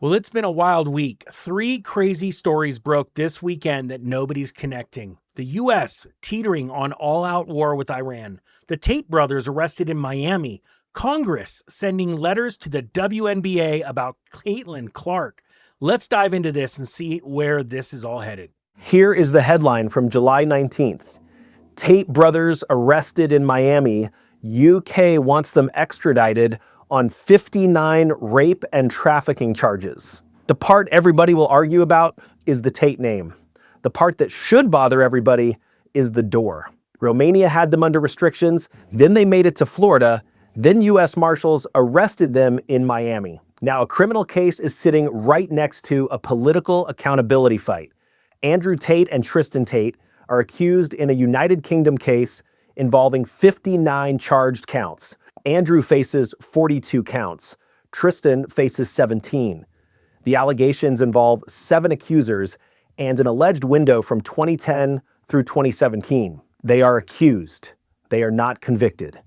Well, it's been a wild week. Three crazy stories broke this weekend that nobody's connecting. The U.S. teetering on all-out war with Iran. The Tate brothers arrested in Miami. Congress sending letters to the WNBA about Caitlin Clark. Let's dive into this and see where this is all headed. Here is the headline from July 19th. Tate brothers arrested in Miami. UK wants them extradited on 59 rape and trafficking charges. The part everybody will argue about is the Tate name. The part that should bother everybody is the door. Romania had them under restrictions, then they made it to Florida, then US Marshals arrested them in Miami. Now a criminal case is sitting right next to a political accountability fight. Andrew Tate and Tristan Tate are accused in a United Kingdom case involving 59 charged counts. Andrew faces 42 counts. Tristan faces 17. The allegations involve 7 accusers and an alleged window from 2010 through 2017. They are accused. They are not convicted.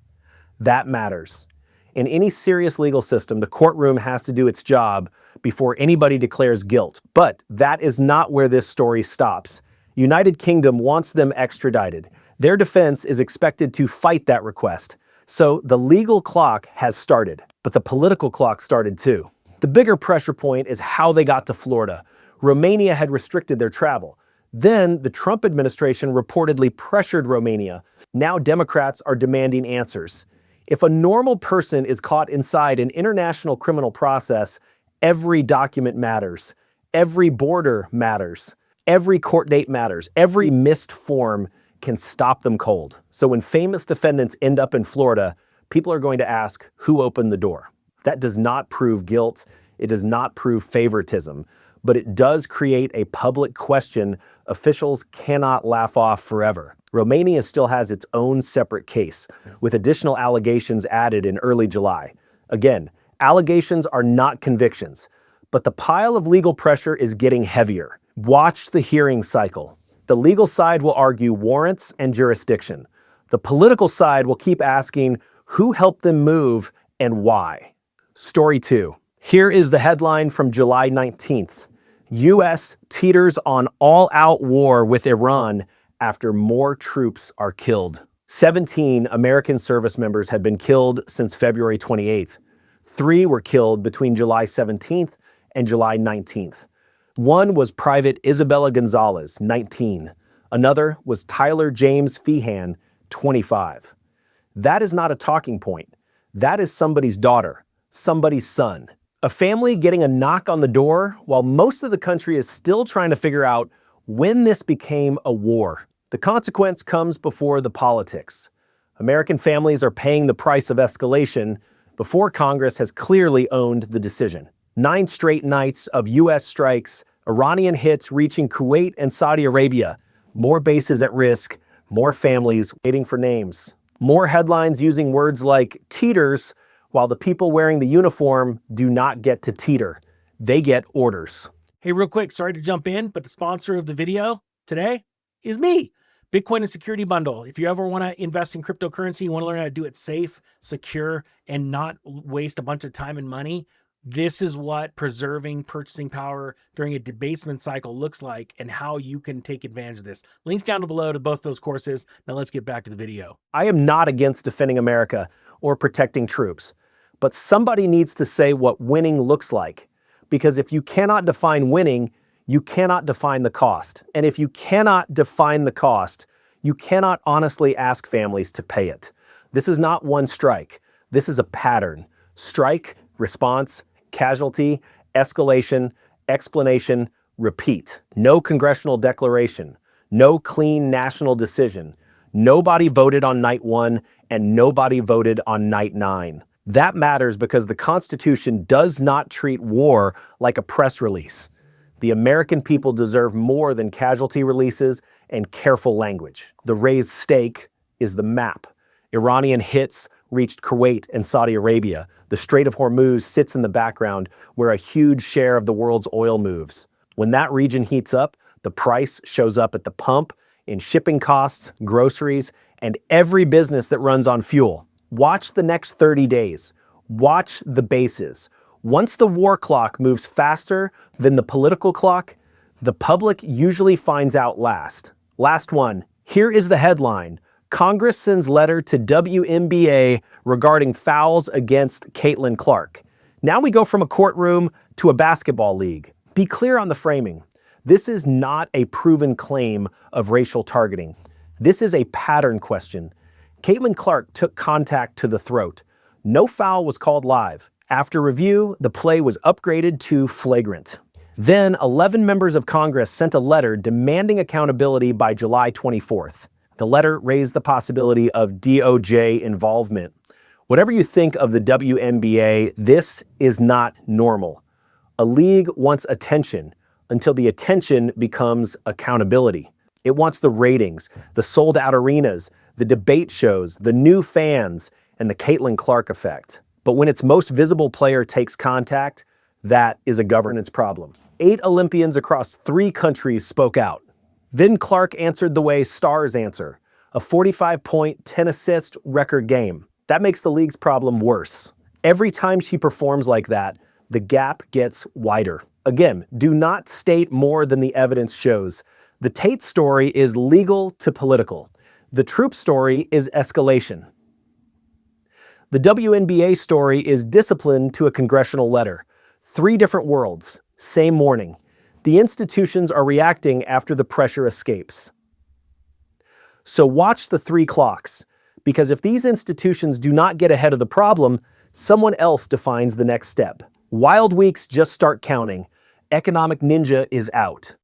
That matters. In any serious legal system, the courtroom has to do its job before anybody declares guilt. But that is not where this story stops. United Kingdom wants them extradited. Their defense is expected to fight that request. So the legal clock has started, but the political clock started too. The bigger pressure point is how they got to Florida. Romania had restricted their travel. Then the Trump administration reportedly pressured Romania. Now Democrats are demanding answers. If a normal person is caught inside an international criminal process, every document matters. Every border matters. Every court date matters. Every missed form can stop them cold. So when famous defendants end up in Florida, people are going to ask, who opened the door? That does not prove guilt. It does not prove favoritism, but it does create a public question officials cannot laugh off forever. Romania still has its own separate case, with additional allegations added in early July. Again, allegations are not convictions, but the pile of legal pressure is getting heavier. Watch the hearing cycle. The legal side will argue warrants and jurisdiction. The political side will keep asking who helped them move and why. Story 2. Here is the headline from July 19th. U.S. teeters on all-out war with Iran after more troops are killed. 17 American service members had been killed since February 28th. 3 were killed between July 17th and July 19th. One was Private Isabella Gonzalez, 19. Another was Tyler James Feehan, 25. That is not a talking point. That is somebody's daughter, somebody's son. A family getting a knock on the door while most of the country is still trying to figure out when this became a war. The consequence comes before the politics. American families are paying the price of escalation before Congress has clearly owned the decision. 9 straight nights of U.S. strikes, Iranian hits reaching Kuwait and Saudi Arabia, more bases at risk, more families waiting for names, more headlines using words like teeters, while the people wearing the uniform do not get to teeter. They get orders. Hey, real quick, sorry to jump in, but the sponsor of the video today is me. Bitcoin and Security Bundle. If you ever want to invest in cryptocurrency, you want to learn how to do it safe, secure, and not waste a bunch of time and money, this is what preserving purchasing power during a debasement cycle looks like and how you can take advantage of this. Links down below to both those courses. Now let's get back to the video. I am not against defending America or protecting troops, but somebody needs to say what winning looks like. Because if you cannot define winning, you cannot define the cost. And if you cannot define the cost, you cannot honestly ask families to pay it. This is not one strike. This is a pattern. Strike, response, casualty, escalation, explanation, repeat. No congressional declaration. No clean national decision. Nobody voted on night 1 and nobody voted on night 9. That matters because the Constitution does not treat war like a press release. The American people deserve more than casualty releases and careful language. The raised stake is the map. Iranian hits reached Kuwait and Saudi Arabia. The Strait of Hormuz sits in the background where a huge share of the world's oil moves. When that region heats up, the price shows up at the pump, in shipping costs, groceries, and every business that runs on fuel. Watch the next 30 days. Watch the bases. Once the war clock moves faster than the political clock, the public usually finds out last. Last one. Here is the headline. Congress sends letter to WNBA regarding fouls against Caitlin Clark. Now we go from a courtroom to a basketball league. Be clear on the framing. This is not a proven claim of racial targeting. This is a pattern question. Caitlin Clark took contact to the throat. No foul was called live. After review, the play was upgraded to flagrant. Then 11 members of Congress sent a letter demanding accountability by July 24th. The letter raised the possibility of DOJ involvement. Whatever you think of the WNBA, this is not normal. A league wants attention until the attention becomes accountability. It wants the ratings, the sold-out arenas, the debate shows, the new fans, and the Caitlin Clark effect. But when its most visible player takes contact, that is a governance problem. 8 Olympians across 3 countries spoke out. Then Clark answered the way stars answer, a 45-point, 10-assist record game. That makes the league's problem worse. Every time she performs like that, the gap gets wider. Again, do not state more than the evidence shows. The Tate story is legal to political. The Troop story is escalation. The WNBA story is discipline to a congressional letter. 3 different worlds, same morning. The institutions are reacting after the pressure escapes. So watch the 3 clocks, because if these institutions do not get ahead of the problem, someone else defines the next step. Wild weeks just start counting. Economic ninja is out.